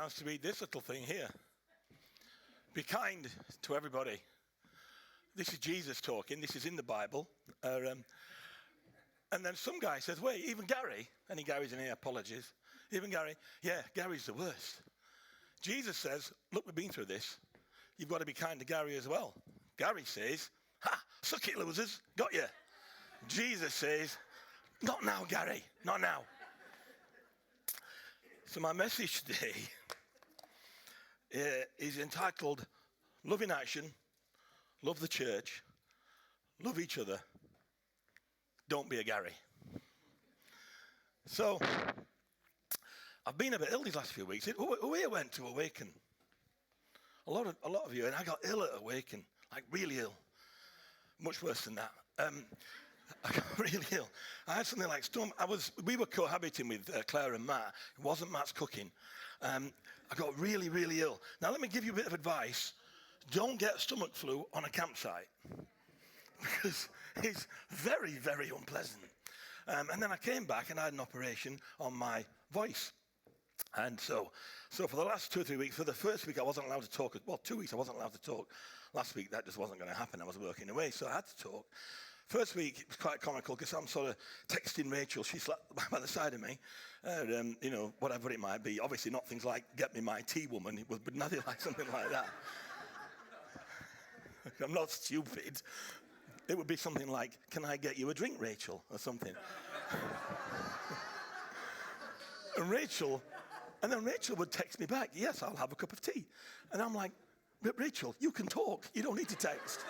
chance to read this little thing here. Be kind to everybody. This is Jesus talking. This is in the Bible. And then some guy says, wait, even Gary? Any Garys in here? Apologies. Even Gary? Yeah, Gary's the worst. Jesus says, look, we've been through this. You've got to be kind to Gary as well. Gary says, ha, suck it, losers. Got you. Jesus says, not now, Gary. Not now. So my message today is entitled, Love in Action, Love the Church, Love Each Other, Don't Be a Gary. So, I've been a bit ill these last few weeks. Who here went to Awaken? A lot of you, and I got ill at Awaken, like really ill. Much worse than that. I got really ill. I had something like stomach. We were cohabiting with Claire and Matt. It wasn't Matt's cooking. I got really, really ill. Now let me give you a bit of advice. Don't get stomach flu on a campsite because it's very, very unpleasant. And then I came back and I had an operation on my voice. And so for the last 2 or 3 weeks, for the first week I wasn't allowed to talk. Well, 2 weeks I wasn't allowed to talk. Last week that just wasn't going to happen. I was working away, so I had to talk. First week, it was quite comical because I'm sort of texting Rachel. She's like by the side of me, whatever it might be. Obviously not things like, get me my tea, woman, but nothing like something like that. I'm not stupid. It would be something like, can I get you a drink, Rachel, or something. And then Rachel would text me back, yes, I'll have a cup of tea. And I'm like, but Rachel, you can talk. You don't need to text.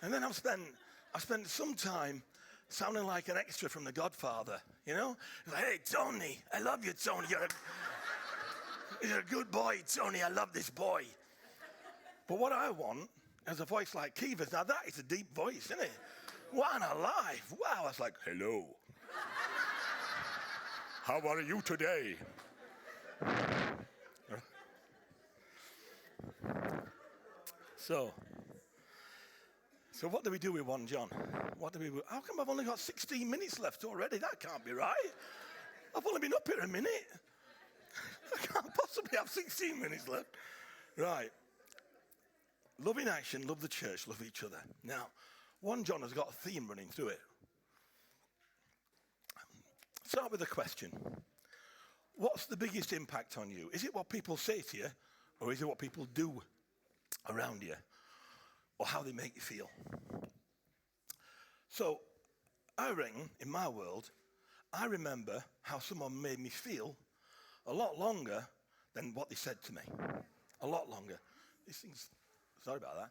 And then I've spent some time sounding like an extra from The Godfather, you know? Like, hey, Tony, I love you, Tony. You're a good boy, Tony. I love this boy. But what I want is a voice like Kiva's. Now, that is a deep voice, isn't it? What a life. Wow. I was like, hello. How are you today? So what do we do with 1 John? How come I've only got 16 minutes left already? That can't be right. I've only been up here a minute. I can't possibly have 16 minutes left. Right. Love in action, love the church, love each other. Now, 1 John has got a theme running through it. Start with a question. What's the biggest impact on you? Is it what people say to you, or is it what people do around you, or how they make you feel? So, I reckon, in my world, I remember how someone made me feel a lot longer than what they said to me. A lot longer. These things, sorry about that.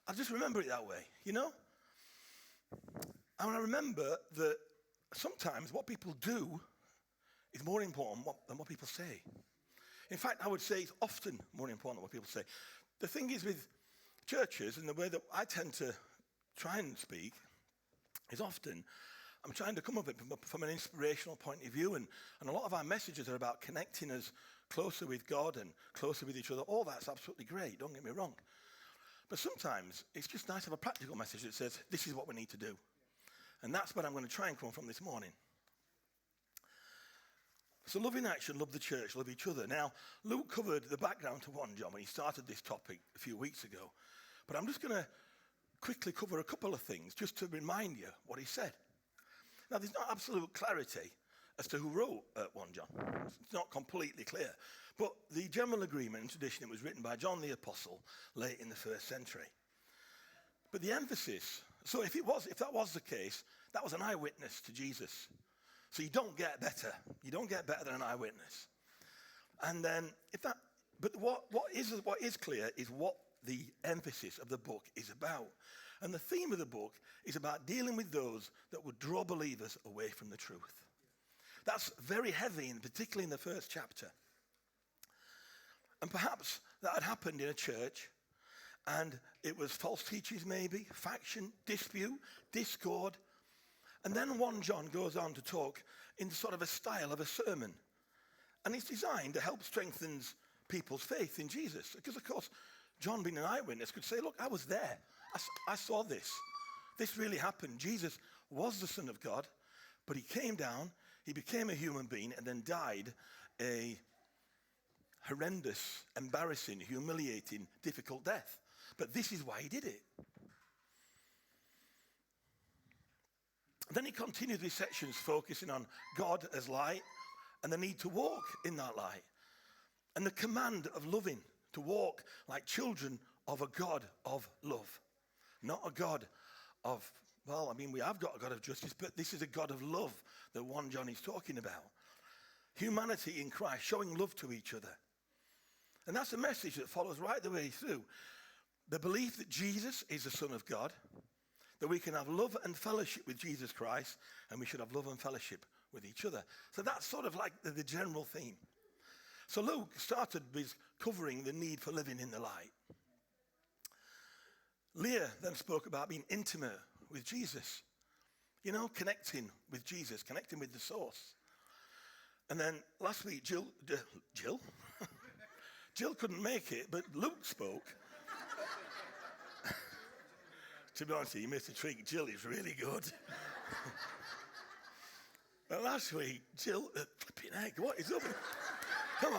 I just remember it that way, you know? And I remember that sometimes what people do is more important than what people say. In fact, I would say it's often more important than what people say. The thing is with churches, and the way that I tend to try and speak, is often I'm trying to come up with it from an inspirational point of view, and a lot of our messages are about connecting us closer with God and closer with each other. All that's absolutely great, don't get me wrong. But sometimes it's just nice to have a practical message that says, this is what we need to do. And that's what I'm going to try and come from this morning. So love in action, love the church, love each other. Now, Luke covered the background to 1 John when he started this topic a few weeks ago. But I'm just going to quickly cover a couple of things just to remind you what he said. Now, there's not absolute clarity as to who wrote 1 John. It's not completely clear. But the general agreement and tradition, it was written by John the Apostle late in the 1st century. But the emphasis, so if that was the case, that was an eyewitness to Jesus. So you don't get better. You don't get better than an eyewitness. And then but what is clear is what the emphasis of the book is about. And the theme of the book is about dealing with those that would draw believers away from the truth. That's very heavy, and particularly in the 1st chapter. And perhaps that had happened in a church, and it was false teachers maybe, faction, dispute, discord. And then 1 John goes on to talk in sort of a style of a sermon. And it's designed to help strengthen people's faith in Jesus. Because, of course, John, being an eyewitness, could say, look, I was there. I saw this. This really happened. Jesus was the Son of God, but he came down, he became a human being, and then died a horrendous, embarrassing, humiliating, difficult death. But this is why he did it. Then he continued these sections focusing on God as light and the need to walk in that light. And the command of loving, to walk like children of a God of love. Not a God of, well, I mean, we have got a God of justice, but this is a God of love that 1 John is talking about. Humanity in Christ, showing love to each other. And that's a message that follows right the way through. The belief that Jesus is the Son of God, that we can have love and fellowship with Jesus Christ, and we should have love and fellowship with each other. So that's sort of like the general theme. So Luke started with covering the need for living in the light. Leah then spoke about being intimate with Jesus. You know, connecting with Jesus, connecting with the source. And then last week, Jill couldn't make it, but Luke spoke. To be honest with you, Mr. Trigg, Jill is really good. But last week, Jill, flipping heck, what is up? Come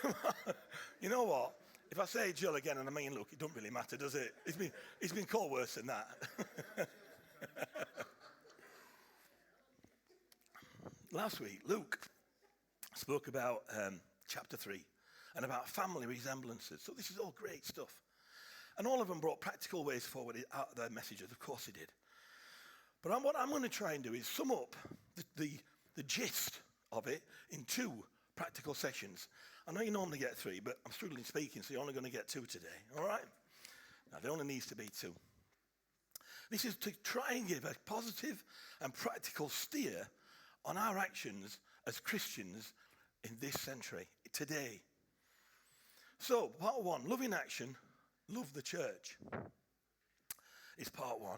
on. You know what? If I say Jill again and I mean Luke, it doesn't really matter, does it? It's been called worse than that. Last week, Luke spoke about chapter 3 and about family resemblances. So this is all great stuff. And all of them brought practical ways forward out of their messages. Of course they did. But what I'm going to try and do is sum up the gist of it in 2 practical sessions. I know you normally get 3, but I'm struggling speaking, so you're only going to get 2 today. All right? Now, there only needs to be 2. This is to try and give a positive and practical steer on our actions as Christians in this century, today. So, part 1, love in action, love the church, is part 1.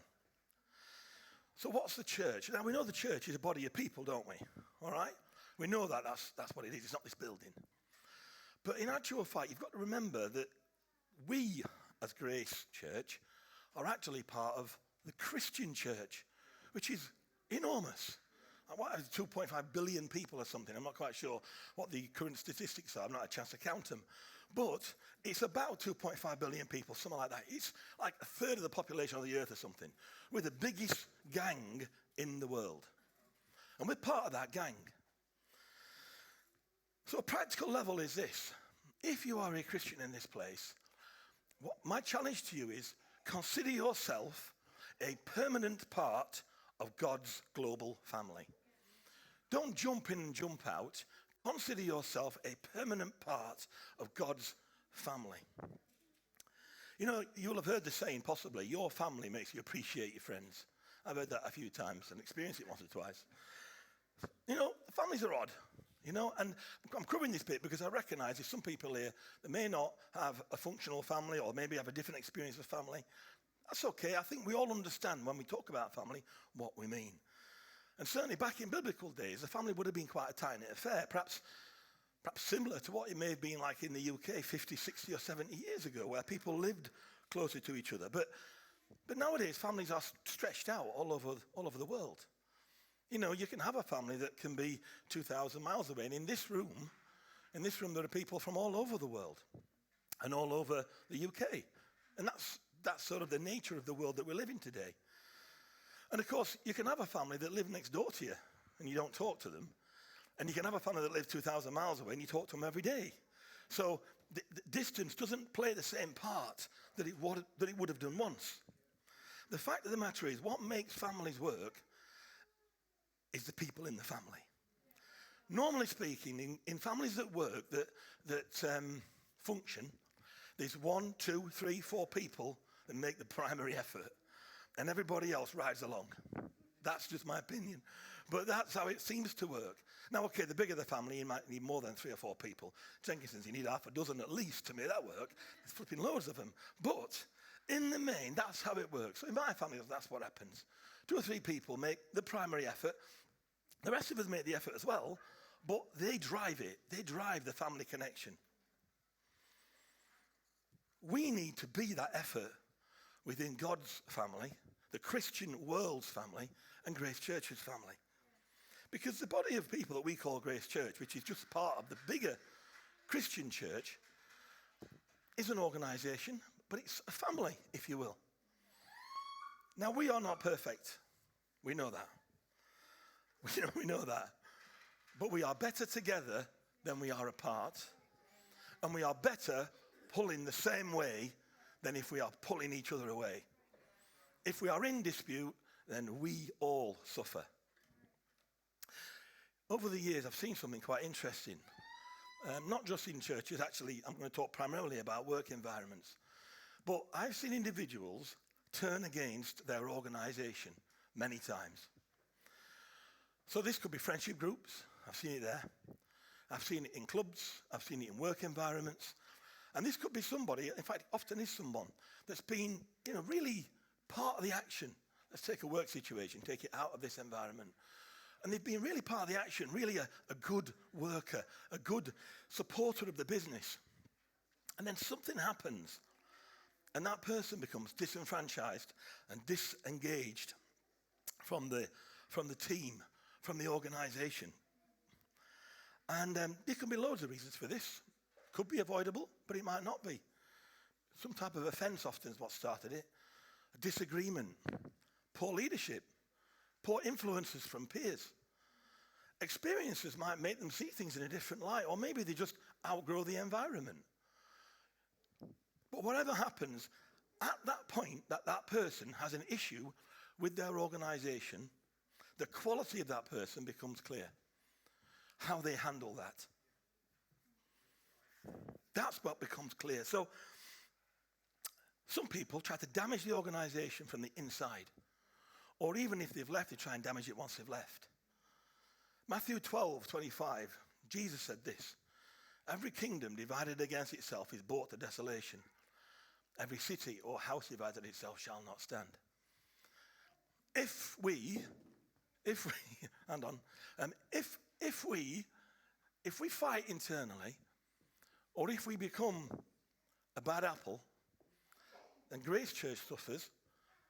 So what's the church? Now, we know the church is a body of people, don't we? All right? We know that that's what it is. It's not this building. But in actual fact, you've got to remember that we, as Grace Church, are actually part of the Christian church, which is enormous. What, 2.5 billion people or something. I'm not quite sure what the current statistics are. I've not had a chance to count them. But it's about 2.5 billion people, something like that. It's like a third of the population of the earth or something. We're the biggest gang in the world. And we're part of that gang. So a practical level is this. If you are a Christian in this place, what my challenge to you is consider yourself a permanent part of God's global family. Don't jump in and jump out. Consider yourself a permanent part of God's family. You know, you'll have heard the saying, possibly, your family makes you appreciate your friends. I've heard that a few times and experienced it once or twice. You know, families are odd, you know, and I'm covering this bit because I recognize there's some people here that may not have a functional family or maybe have a different experience of family. That's okay. I think we all understand when we talk about family what we mean. And certainly back in biblical days, the family would have been quite a tight-knit affair, perhaps similar to what it may have been like in the UK 50, 60 or 70 years ago, where people lived closer to each other. But nowadays, families are stretched out all over the world. You know, you can have a family that can be 2,000 miles away. And in this room, there are people from all over the world and all over the UK. And that's sort of the nature of the world that we live in today. And of course, you can have a family that live next door to you and you don't talk to them. And you can have a family that lives 2,000 miles away and you talk to them every day. So the distance doesn't play the same part that it would have done once. The fact of the matter is, what makes families work is the people in the family. Normally speaking, in families that work, that function, there's 1, 2, 3, 4 people that make the primary effort. And everybody else rides along. That's just my opinion. But that's how it seems to work. Now, okay, the bigger the family, you might need more than 3 or 4 people. Jenkinson's, you need half a dozen at least to make that work. There's flipping loads of them. But in the main, that's how it works. So in my family, that's what happens. 2 or 3 people make the primary effort. The rest of us make the effort as well, but they drive it. They drive the family connection. We need to be that effort within God's family, the Christian world's family, and Grace Church's family. Because the body of people that we call Grace Church, which is just part of the bigger Christian church is an organization, but it's a family, if you will. Now, we are not perfect. We know that. We know that. But we are better together than we are apart. And we are better pulling the same way than if we are pulling each other away. If we are in dispute, then we all suffer. Over the years, I've seen something quite interesting. Not just in churches, actually, I'm going to talk primarily about work environments. But I've seen individuals turn against their organization many times. So this could be friendship groups. I've seen it there. I've seen it in clubs. I've seen it in work environments. And this could be somebody, in fact, often is someone that's been, really part of the action. Let's take a work situation, take it out of this environment. And they've been really part of the action, really a good worker, a good supporter of the business. And then something happens, and that person becomes disenfranchised and disengaged from the team, from the organization. And there can be loads of reasons for this. Could be avoidable, but it might not be. Some type of offense often is what started it. A disagreement, poor leadership, poor influences from peers. Experiences might make them see things in a different light, or maybe they just outgrow the environment. But whatever happens, at that point that person has an issue with their organization, the quality of that person becomes clear. How they handle that. That's what becomes clear. So, some people try to damage the organization from the inside. Or even if they've left, they try and damage it once they've left. Matthew 12:25, Jesus said this: every kingdom divided against itself is brought to desolation. Every city or house divided itself shall not stand. If we fight internally, or if we become a bad apple, then Grace Church suffers,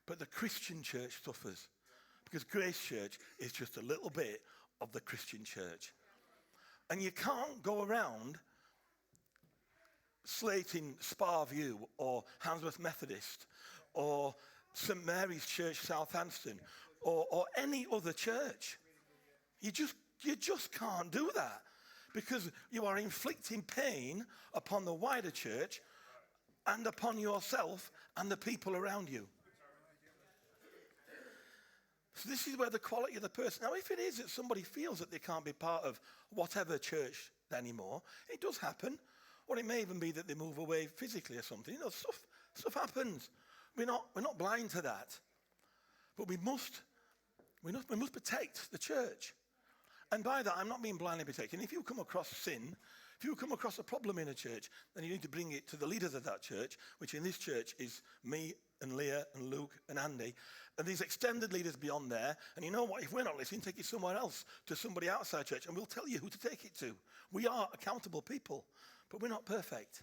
but the Christian church suffers. Because Grace Church is just a little bit of the Christian church. And you can't go around slating Spa View or Handsworth Methodist or St Mary's Church Southampton or any other church. You just can't do that, because you are inflicting pain upon the wider church and upon yourself and the people around you. So this is where the quality of the person. Now, if it is that somebody feels that they can't be part of whatever church anymore, it does happen. Or it may even be that they move away physically or something. Stuff happens. We're not blind to that. But we must protect the church. And by that, I'm not being blindly protecting. If you come across sin, if you come across a problem in a church, then you need to bring it to the leaders of that church, which in this church is me and Leah and Luke and Andy, and these extended leaders beyond there. And you know what? If we're not listening, take it somewhere else, to somebody outside church, and we'll tell you who to take it to. We are accountable people, but we're not perfect.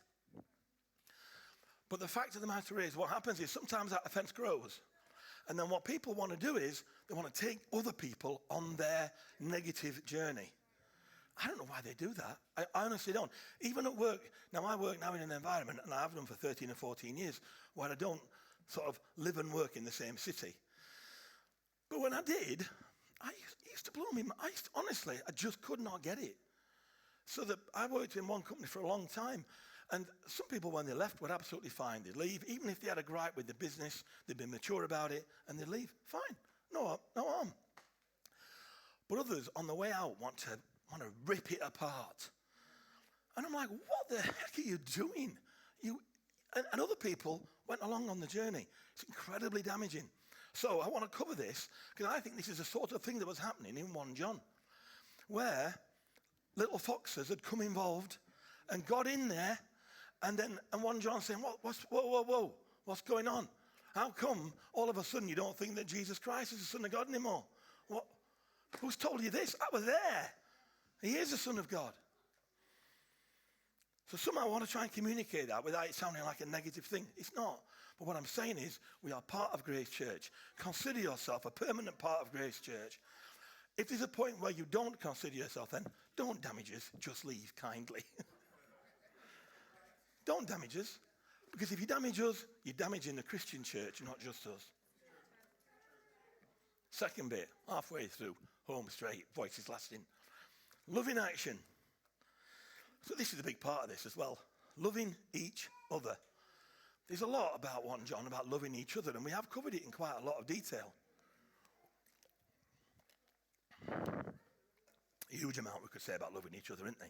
But the fact of the matter is, what happens is sometimes that offense grows. And then what people want to do is they want to take other people on their negative journey. I don't know why they do that. I honestly don't. Even at work, now I work now in an environment, and I have done for 13 or 14 years, where I don't sort of live and work in the same city. But when I did, it used to blow me. Honestly, I just could not get it. So that I worked in one company for a long time. And some people, when they left, were absolutely fine. They'd leave. Even if they had a gripe with the business, they'd be mature about it, and they'd leave. Fine. No harm. But others, on the way out, want to rip it apart. And I'm like, what the heck are you doing? And other people went along on the journey. It's incredibly damaging. So I want to cover this, because I think this is the sort of thing that was happening in 1 John, where little foxes had come involved and got in there. And 1 John saying, whoa, what's going on? How come all of a sudden you don't think that Jesus Christ is the Son of God anymore? What? Who's told you this? I was there. He is the Son of God. So somehow I want to try and communicate that without it sounding like a negative thing. It's not. But what I'm saying is, we are part of Grace Church. Consider yourself a permanent part of Grace Church. If there's a point where you don't consider yourself, then don't damage us. Just leave kindly. Don't damage us. Because if you damage us, you're damaging the Christian church, not just us. Second bit, halfway through, home straight, voices lasting. Love in action. So this is a big part of this as well. Loving each other. There's a lot about 1 John about loving each other, and we have covered it in quite a lot of detail. A huge amount we could say about loving each other, isn't there?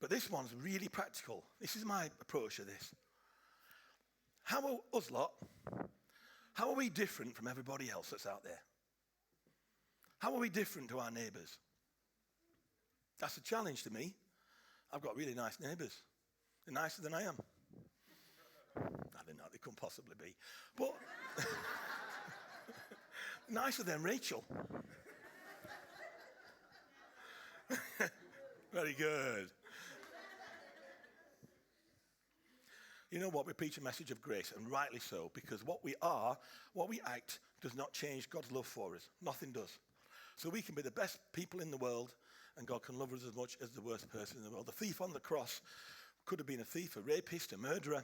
But this one's really practical. This is my approach to this. How are us lot, how are we different from everybody else that's out there? How are we different to our neighbours? That's a challenge to me. I've got really nice neighbours. They're nicer than I am. I don't know, they couldn't possibly be. But nicer than Rachel. Very good. You know what? We preach a message of grace, and rightly so, because what we are, what we act, does not change God's love for us. Nothing does. So we can be the best people in the world, and God can love us as much as the worst person in the world. The thief on the cross could have been a thief, a rapist, a murderer.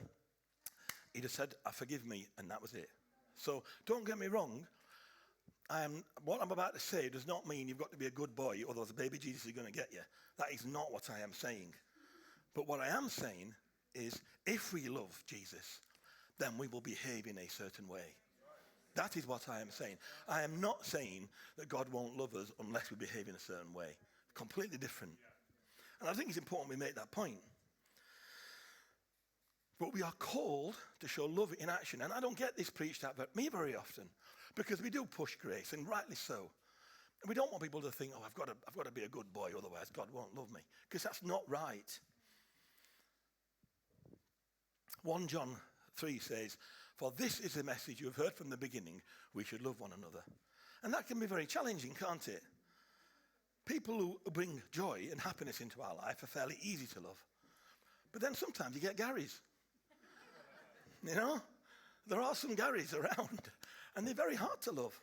He'd have said, forgive me, and that was it. So don't get me wrong. What I'm about to say does not mean you've got to be a good boy, otherwise the baby Jesus is going to get you. That is not what I am saying. But what I am saying is, if we love Jesus, then we will behave in a certain way. That is what I am saying. I am not saying that God won't love us unless we behave in a certain way. Completely different. And I think it's important we make that point. But we are called to show love in action. And I don't get this preached at me very often, because we do push grace, and rightly so. And we don't want people to think, I've got to be a good boy, otherwise God won't love me. Because that's not right. 1 John 3 says, for this is the message you have heard from the beginning, we should love one another. And that can be very challenging, can't it? People who bring joy and happiness into our life are fairly easy to love. But then sometimes you get Garys. You know? There are some Garys around, and they're very hard to love.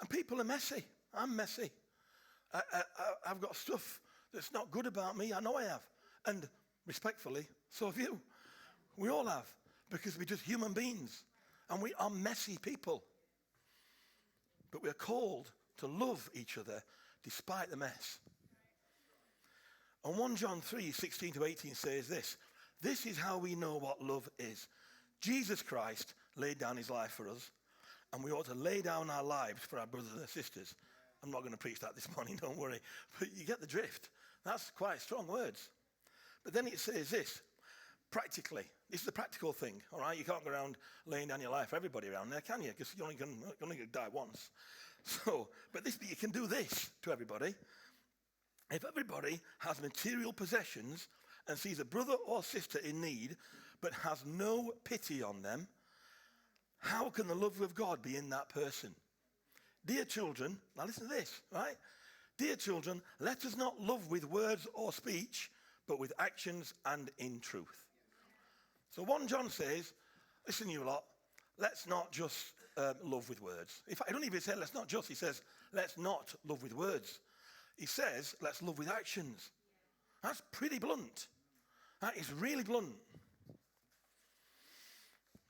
And people are messy. I'm messy. I've got stuff that's not good about me. I know I have. And respectfully, so have you. We all have, because we're just human beings, and we are messy people. But we're called to love each other despite the mess. And 1 John 3:16-18 says this. This is how we know what love is. Jesus Christ laid down his life for us, and we ought to lay down our lives for our brothers and sisters. I'm not going to preach that this morning, don't worry. But you get the drift. That's quite strong words. But then it says this. Practically, this is the practical thing, all right? You can't go around laying down your life for everybody around there, can you? Because you're only going to die once. So, but you can do this to everybody. If everybody has material possessions and sees a brother or sister in need, but has no pity on them, how can the love of God be in that person? Dear children, now listen to this, right? Dear children, let us not love with words or speech, but with actions and in truth. So 1 John says, listen you lot, let's not just love with words. In fact, I don't even say let's not just, he says, let's not love with words. He says, let's love with actions. That's pretty blunt. That is really blunt.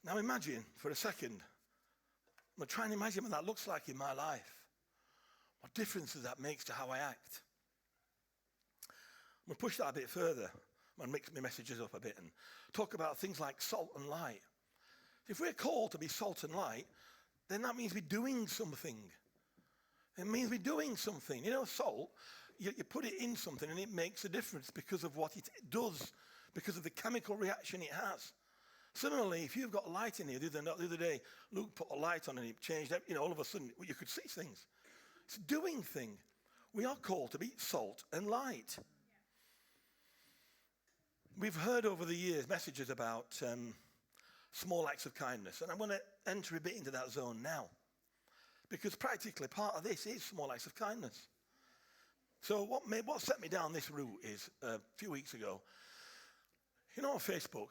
Now imagine for a second, I'm going to try and imagine what that looks like in my life. What differences that makes to how I act. I'm going to push that a bit further. I'm going to mix my messages up a bit and talk about things like salt and light. If we're called to be salt and light, then that means we're doing something. It means we're doing something. You know, salt, you put it in something and it makes a difference because of what it does, because of the chemical reaction it has. Similarly, if you've got light in here, the other day, Luke put a light on and it changed, all of a sudden you could see things. It's a doing thing. We are called to be salt and light. We've heard over the years messages about small acts of kindness, and I'm going to enter a bit into that zone now, because practically part of this is small acts of kindness. So what set me down this route is a few weeks ago, you know, on Facebook,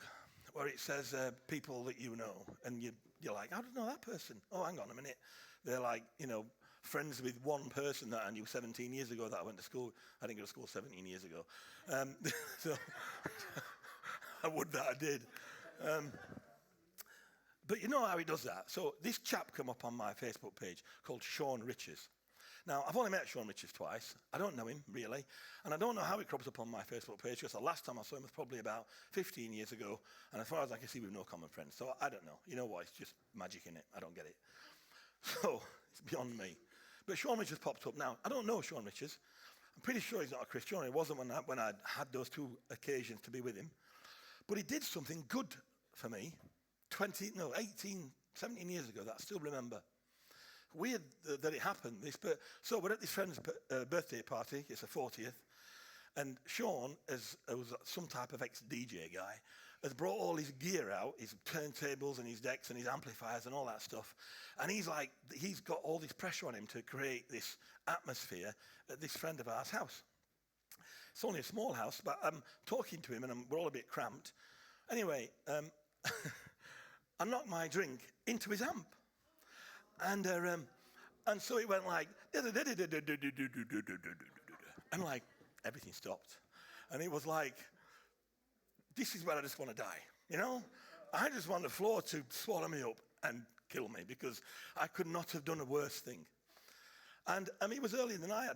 where it says people that you know, and you're like, I don't know that person. Oh, hang on a minute. They're like, friends with one person that I knew 17 years ago that I went to school. I didn't go to school 17 years ago. I would that I did. But you know how he does that. So this chap came up on my Facebook page called Sean Riches. Now, I've only met Sean Riches twice. I don't know him, really. And I don't know how he crops up on my Facebook page, because the last time I saw him was probably about 15 years ago. And as far as I can see, we've no common friends. So I don't know. You know what? It's just magic in it. I don't get it. So it's beyond me. But Sean Riches popped up. Now, I don't know Sean Riches. I'm pretty sure he's not a Christian. He wasn't when I had those two occasions to be with him. But he did something good for me 18, 17 years ago that I still remember. Weird that it happened. So we're at this friend's birthday party. It's a 40th. And Sean, who's some type of ex-DJ guy, has brought all his gear out, his turntables and his decks and his amplifiers and all that stuff. And he's got all this pressure on him to create this atmosphere at this friend of ours' house. It's only a small house, but I'm talking to him and we're all a bit cramped. Anyway, I knocked my drink into his amp. And so it went like, and like everything stopped. And it was like, this is where I just want to die, you know? I just want the floor to swallow me up and kill me, because I could not have done a worse thing. And I mean, it was early in the night.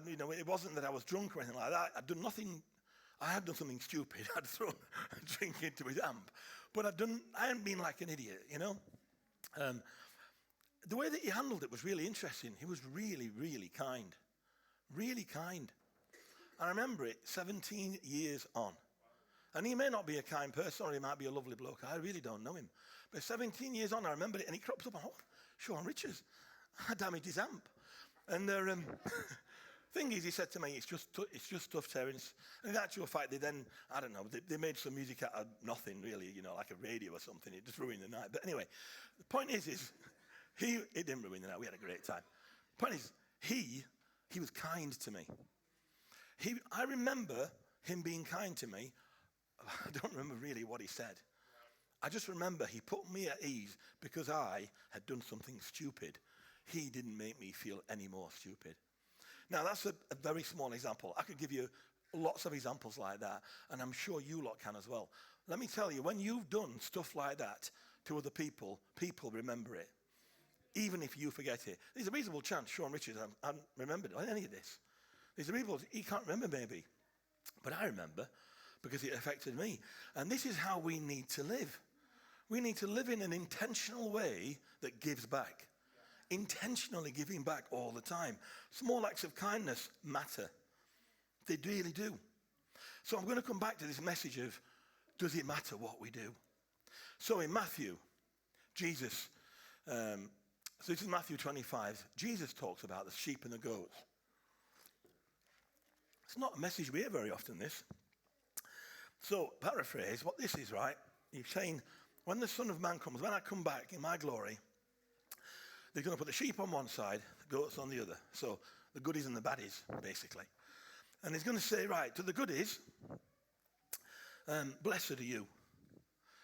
It wasn't that I was drunk or anything like that. I'd done nothing. I had done something stupid. I'd thrown a drink into his amp. But I hadn't been like an idiot, you know? The way that he handled it was really interesting. He was really, really kind. Really kind. I remember it 17 years on. And he may not be a kind person, or he might be a lovely bloke. I really don't know him. But 17 years on, I remember it, and he crops up on, Sean Riches. I damaged his amp. And the thing is, he said to me, it's just stuff, Terence. And in actual fact, they made some music out of nothing, really, like a radio or something. It just ruined the night. But anyway, the point is it didn't ruin the night. We had a great time. The point is, he was kind to me. I remember him being kind to me. I don't remember really what he said. I just remember he put me at ease because I had done something stupid. He didn't make me feel any more stupid. Now, that's a very small example. I could give you lots of examples like that, and I'm sure you lot can as well. Let me tell you, when you've done stuff like that to other people, people remember it. Even if you forget it. There's a reasonable chance Sean Riches hasn't remembered any of this. There's a reasonable, he can't remember maybe. But I remember, because it affected me. And this is how we need to live. We need to live in an intentional way that gives back. Intentionally giving back all the time. Small acts of kindness matter. They really do. So I'm going to come back to this message of, does it matter what we do? So in Matthew, Jesus... So this is Matthew 25. Jesus talks about the sheep and the goats. It's not a message we hear very often, this. So, paraphrase, what this is, right? He's saying, when the Son of Man comes, when I come back in my glory, they're going to put the sheep on one side, the goats on the other. So, the goodies and the baddies, basically. And he's going to say, right, to the goodies, blessed are you.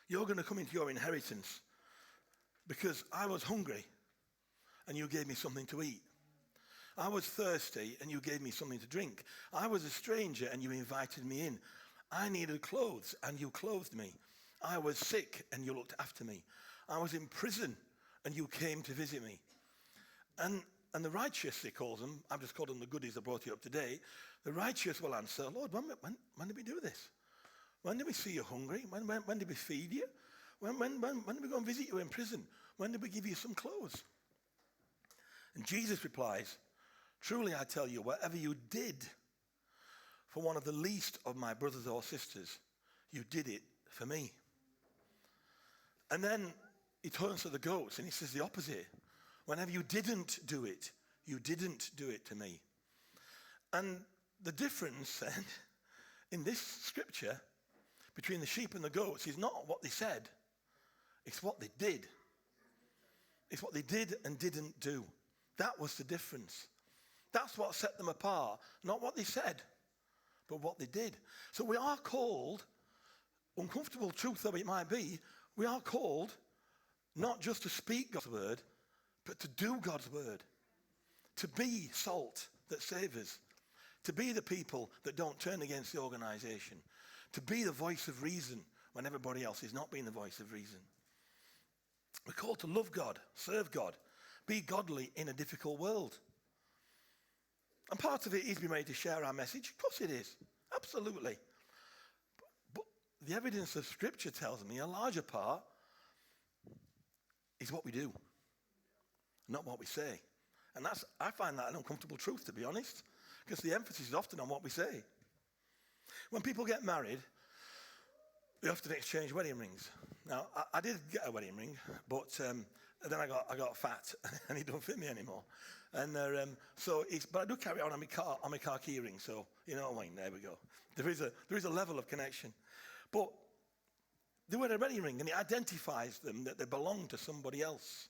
You're going to come into your inheritance because I was hungry and you gave me something to eat. I was thirsty and you gave me something to drink. I was a stranger and you invited me in. I needed clothes and you clothed me. I was sick and you looked after me. I was in prison and you came to visit me. And the righteous, he calls them, I've just called them the goodies that brought you up today. The righteous will answer, Lord, when did we do this? When did we see you hungry? When did we feed you? When did we go and visit you in prison? When did we give you some clothes? And Jesus replies, truly I tell you, whatever you did for one of the least of my brothers or sisters, you did it for me. And then he turns to the goats and he says the opposite. Whenever you didn't do it, you didn't do it to me. And the difference then in this scripture between the sheep and the goats is not what they said, it's what they did. It's what they did and didn't do. That was the difference. That's what set them apart. Not what they said, but what they did. So we are called, uncomfortable truth though it might be, we are called not just to speak God's word, but to do God's word. To be salt that savors. To be the people that don't turn against the organization. To be the voice of reason when everybody else is not being the voice of reason. We're called to love God, serve God, be godly in a difficult world. And part of it is being ready to share our message. Of course it is. Absolutely. But the evidence of Scripture tells me a larger part is what we do, not what we say. And I find that an uncomfortable truth, to be honest, because the emphasis is often on what we say. When people get married, they often exchange wedding rings. Now, I did get a wedding ring, but then I got fat, and it don't fit me anymore. And but I do carry it on my car key ring. So you know what I mean. There we go. There is a level of connection, but they wear a wedding ring, and it identifies them that they belong to somebody else.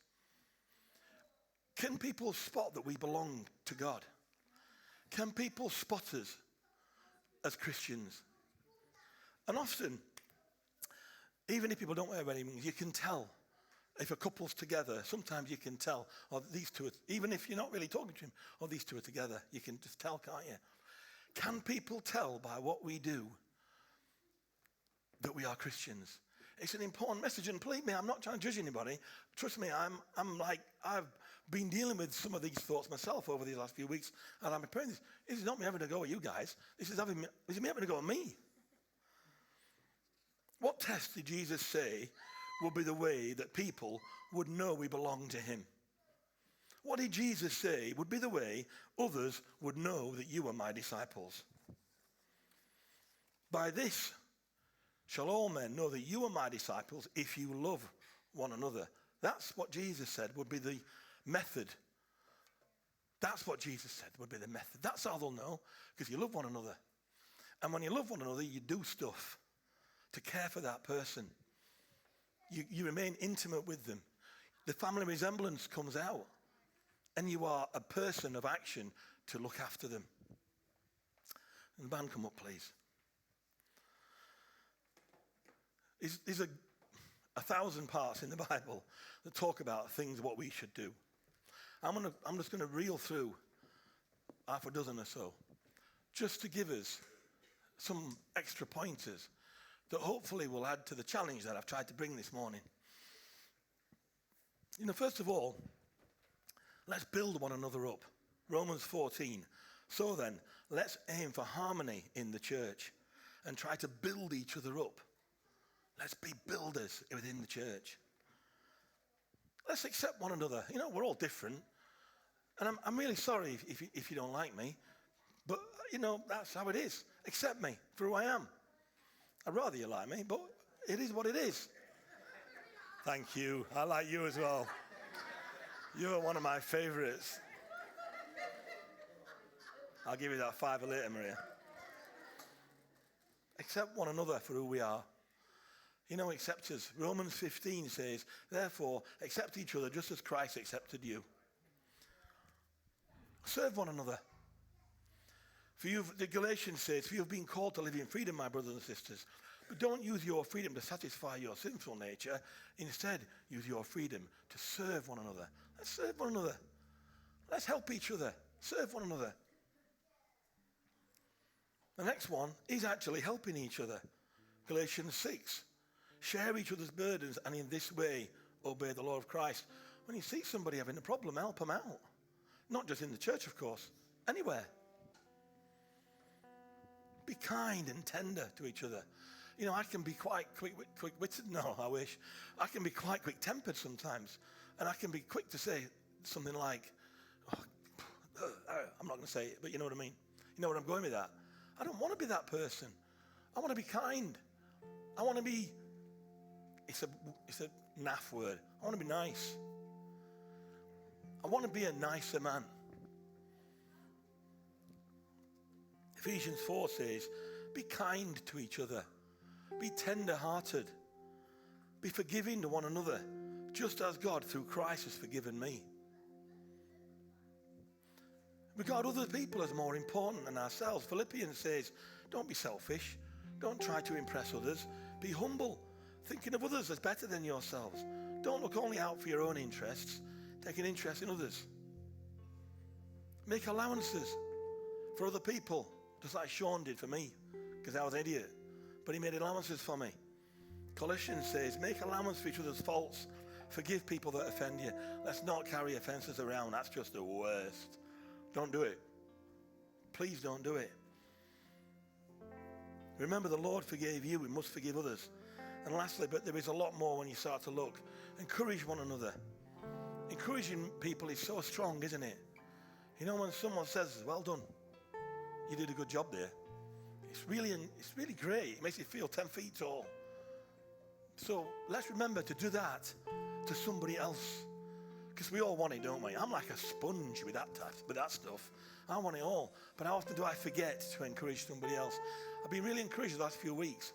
Can people spot that we belong to God? Can people spot us as Christians? And often, even if people don't wear wedding rings, you can tell. If a couple's together, sometimes you can tell, or these two, even if you're not really talking to him, or these two are together, you can just tell, can't you? Can people tell by what we do that we are Christians? It's an important message, and believe me, I'm not trying to judge anybody. Trust me, I've been dealing with some of these thoughts myself over these last few weeks, and I'm preparing this. This is not me having a go at you guys. This is me having a go at me. What test did Jesus say would be the way that people would know we belong to him? What did Jesus say would be the way others would know that you are my disciples? By this shall all men know that you are my disciples if you love one another. That's what Jesus said would be the method. That's what Jesus said would be the method. That's how they'll know, because you love one another. And when you love one another, you do stuff to care for that person. You remain intimate with them. The family resemblance comes out, and you are a person of action to look after them. And the band come up, please. There's 1,000 parts in the Bible that talk about things, what we should do. I'm just going to reel through half a dozen or so, just to give us some extra pointers that hopefully will add to the challenge that I've tried to bring this morning. First of all, let's build one another up. Romans 14. So then, let's aim for harmony in the church and try to build each other up. Let's be builders within the church. Let's accept one another. We're all different. And I'm really sorry if you don't like me. But, that's how it is. Accept me for who I am. I'd rather you like me, but it is what it is. Thank you. I like you as well. You're one of my favorites. I'll give you that $5 later, Maria. Accept one another for who we are. Accept us. Romans 15 says, therefore, accept each other just as Christ accepted you. Serve one another. The Galatians says, for you have been called to live in freedom, my brothers and sisters. But don't use your freedom to satisfy your sinful nature. Instead, use your freedom to serve one another. Let's serve one another. Let's help each other. Serve one another. The next one is actually helping each other. Galatians 6. Share each other's burdens, and in this way, obey the law of Christ. When you see somebody having a problem, help them out. Not just in the church, of course. Anywhere. Be kind and tender to each other. I can be quite quick-witted. No, I wish. I can be quite quick-tempered sometimes. And I can be quick to say something like, I'm not going to say it, but you know what I mean. You know where I'm going with that? I don't want to be that person. I want to be kind. I want to be, it's a naff word. I want to be nice. I want to be a nicer man. Ephesians 4 says, be kind to each other. Be tender-hearted. Be forgiving to one another, just as God through Christ has forgiven me. Regard other people as more important than ourselves. Philippians says, don't be selfish. Don't try to impress others. Be humble, thinking of others as better than yourselves. Don't look only out for your own interests. Take an interest in others. Make allowances for other people, just like Sean did for me, because I was an idiot. But he made allowances for me. Colossians says, make allowance for each other's faults. Forgive people that offend you. Let's not carry offenses around. That's just the worst. Don't do it. Please don't do it. Remember, the Lord forgave you. We must forgive others. And lastly, but there is a lot more when you start to look. Encourage one another. Encouraging people is so strong, isn't it? You know, when someone says, well done, you did a good job there. It's really great. It makes you feel 10 feet tall. So let's remember to do that to somebody else. Because we all want it, don't we? I'm like a sponge with that stuff. I want it all. But how often do I forget to encourage somebody else? I've been really encouraged the last few weeks.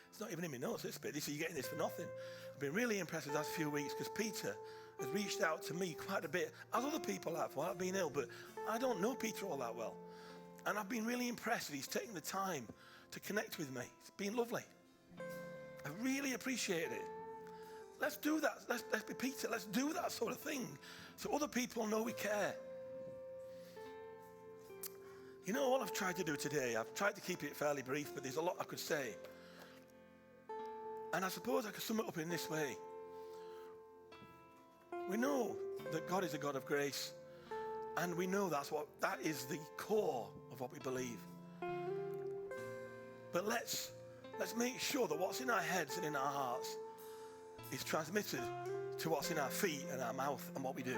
It's not even in my notes, this bit. You're getting this for nothing. I've been really impressed the last few weeks because Peter has reached out to me quite a bit, as other people have. Well, I've been ill, but I don't know Peter all that well. And I've been really impressed that he's taken the time to connect with me. It's been lovely. I really appreciate it. Let's do that. Let's be Peter. Let's do that sort of thing so other people know we care. You know what I've tried to do today? I've tried to keep it fairly brief, but there's a lot I could say. And I suppose I could sum it up in this way. We know that God is a God of grace, and we know that is the core of what we believe. But let's make sure that what's in our heads and in our hearts is transmitted to what's in our feet and our mouth and what we do.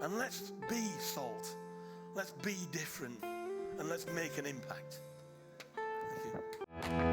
And let's be salt. Let's be different. And let's make an impact. Thank you.